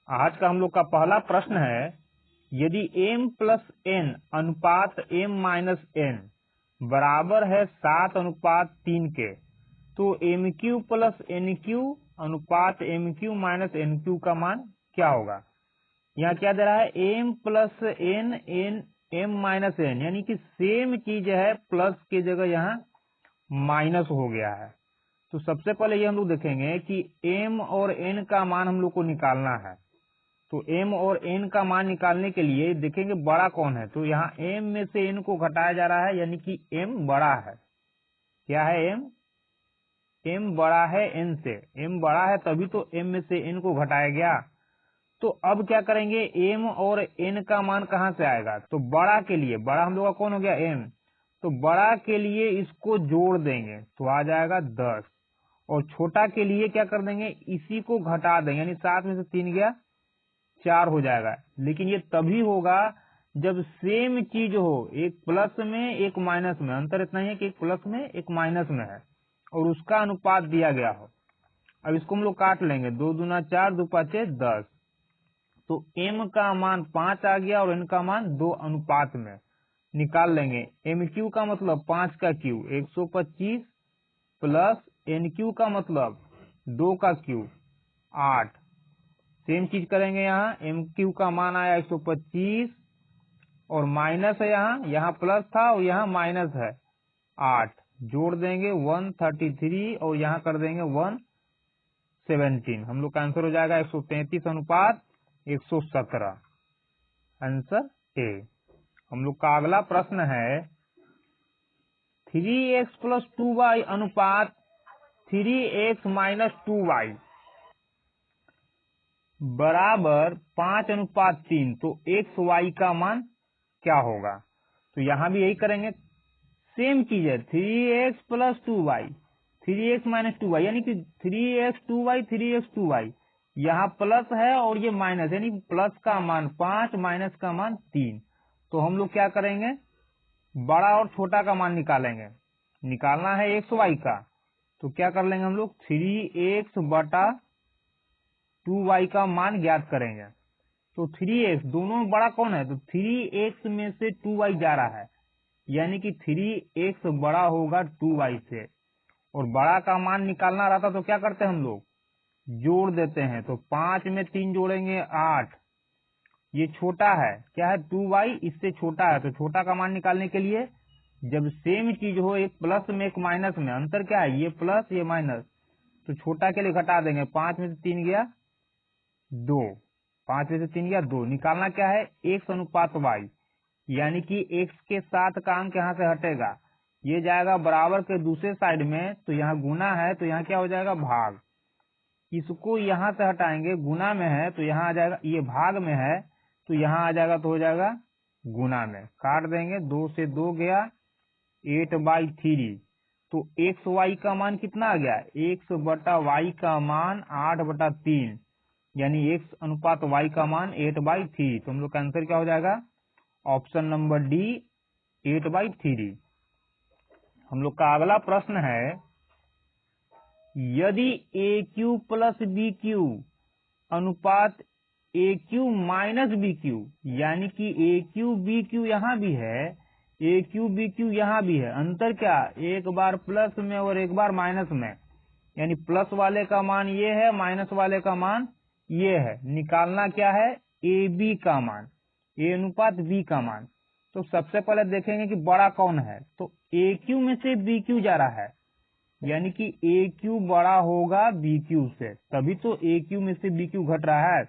आज का हम लोग का पहला प्रश्न है, यदि m प्लस n अनुपात m माइनस n बराबर है 7:3 के, तो mq प्लस nq अनुपात mq माइनस nq का मान क्या होगा। यहाँ क्या दे रहा है, m plus n m minus n, यानी कि सेम चीज है, प्लस की जगह यहाँ माइनस हो गया है। तो सबसे पहले ये हम लोग देखेंगे कि m और n का मान हम लोग को निकालना है। तो m और n का मान निकालने के लिए देखेंगे बड़ा कौन है। तो यहाँ m में से n को घटाया जा रहा है, यानी कि m बड़ा है। क्या है m? m बड़ा है n से। m बड़ा है तभी तो m में से n को घटाया गया। तो अब क्या करेंगे, m और n का मान कहाँ से आएगा। तो बड़ा के लिए, बड़ा हम लोग का कौन हो गया, m। तो बड़ा के लिए इसको जोड़ देंगे तो आ जाएगा 10, और छोटा के लिए क्या कर देंगे, इसी को घटा देंगे, यानी 7 में से 3 गया 4 हो जाएगा। लेकिन ये तभी होगा जब सेम चीज हो, एक प्लस में एक माइनस में। अंतर इतना ही है कि एक प्लस में एक माइनस में है और उसका अनुपात दिया गया हो। अब इसको हम लोग काट लेंगे, 2 दूना 4, 2 5 10। तो m का मान 5 आ गया और n का मान 2 अनुपात में निकाल लेंगे। mq का मतलब 5 का क्यू 125 प्लस nq का मतलब 2 का क्यू 8। सेम चीज करेंगे, यहाँ mq का मान आया 125 और माइनस है, यहाँ प्लस था और यहाँ माइनस है 8। जोड़ देंगे 133 और यहाँ कर देंगे 117। हम लोग का आंसर हो जाएगा 133 अनुपात 117। Answer A. हम लोग का अगला प्रश्न है, 3x प्लस 2y अनुपात 3x माइनस 2y बराबर 5:3, तो x y का मान क्या होगा। तो यहां भी यही करेंगे, सेम चीज है, 3x plus 2y 3x minus 2y, यानी कि 3x 2y 3x 2y। यहाँ प्लस है और ये माइनस, यानी प्लस का मान 5 माइनस का मान 3। तो हम लोग क्या करेंगे, बड़ा और छोटा का मान निकालेंगे। निकालना है एक्स वाई का, तो क्या कर लेंगे हम लोग, 3x बटा 2y का मान ज्ञात करेंगे। तो 3x दोनों में बड़ा कौन है, तो 3x में से 2y जा रहा है, यानी कि 3x बड़ा होगा 2y से। और बड़ा का मान निकालना रहता तो क्या करते हैं हम लोग, जोड़ देते हैं। तो 5 में 3 जोड़ेंगे 8। ये छोटा है, क्या है, 2y इससे छोटा है। तो छोटा का मान निकालने के लिए जब सेम चीज हो, एक प्लस में एक माइनस में, अंतर क्या है, ये प्लस ये माइनस, तो छोटा के लिए घटा देंगे। 5 में से 3 गया 2, 5 में से 3 गया 2। निकालना क्या है, x अनुपात y, यानी कि x के साथ का अंक यहाँ से हटेगा, ये जाएगा बराबर के दूसरे साइड में। तो यहाँ गुना है तो यहाँ क्या हो जाएगा, भाग। इसको यहाँ से हटाएंगे, गुना में है तो यहाँ आ जाएगा, ये भाग में है तो यहाँ आ जाएगा, तो हो जाएगा गुना में। काट देंगे, 2 से 2 गया 8/3। तो एक्स वाई का मान कितना आ गया, x बटा वाई का मान 8/3, यानी x अनुपात y का मान 8/3। तो हम लोग का आंसर क्या हो जाएगा, ऑप्शन नंबर डी 8/3। हम लोग का अगला प्रश्न है, यदि AQ प्लस BQ अनुपात AQ माइनस BQ, यानी कि AQ BQ यहाँ भी है, AQ BQ यहाँ भी है, अंतर क्या, एक बार प्लस में और एक बार माइनस में, यानी प्लस वाले का मान ये है, माइनस वाले का मान ये है। निकालना क्या है, AB का मान, A अनुपात B का मान। तो सबसे पहले देखेंगे कि बड़ा कौन है। तो AQ में से BQ जा रहा है, यानी कि AQ बड़ा होगा BQ से, तभी तो AQ में से BQ घट रहा है।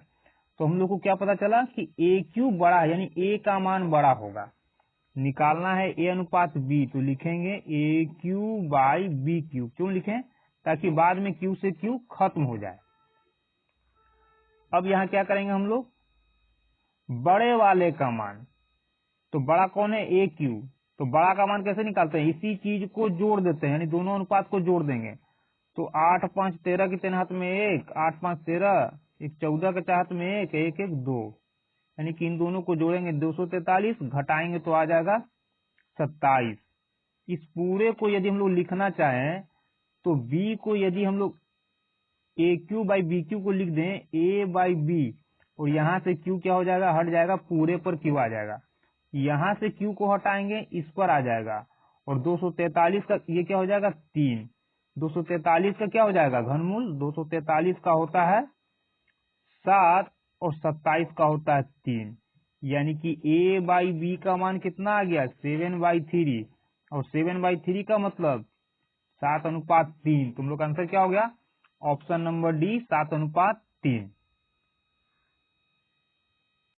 तो हम लोग को क्या पता चला कि AQ बड़ा है, यानी A का मान बड़ा होगा। निकालना है A अनुपात B, तो लिखेंगे AQ बाई BQ। क्यों लिखें, ताकि बाद में Q से Q खत्म हो जाए। अब यहाँ क्या करेंगे हम लोग, बड़े वाले का मान, तो बड़ा कौन है, AQ। तो बड़ा का मान कैसे निकालते हैं, इसी चीज को जोड़ देते हैं, यानी दोनों अनुपात को जोड़ देंगे। तो 8 5 13 के 3 हाथ में 1, 8 5 13, 1 14 के 4 हाथ में 1, 1 1 2, यानी कि इन दोनों को जोड़ेंगे 243, घटाएंगे तो आ जाएगा 27। इस पूरे को यदि हम लोग लिखना चाहें तो B को यदि हम लोग AQ बाई BQ को लिख दें A बाई B, और यहाँ से Q क्या हो जाएगा, हट जाएगा, पूरे पर Q आ जाएगा। यहाँ से Q को हटाएंगे, इस पर आ जाएगा, और 243 का ये क्या हो जाएगा 3। 243 का क्या हो जाएगा घनमूल, 243 का होता है 7 और 27 का होता है 3, यानी कि A/B का मान कितना आ गया 7/3, और 7/3 का मतलब 7:3। तुम लोग का आंसर क्या हो गया, ऑप्शन नंबर डी 7:3।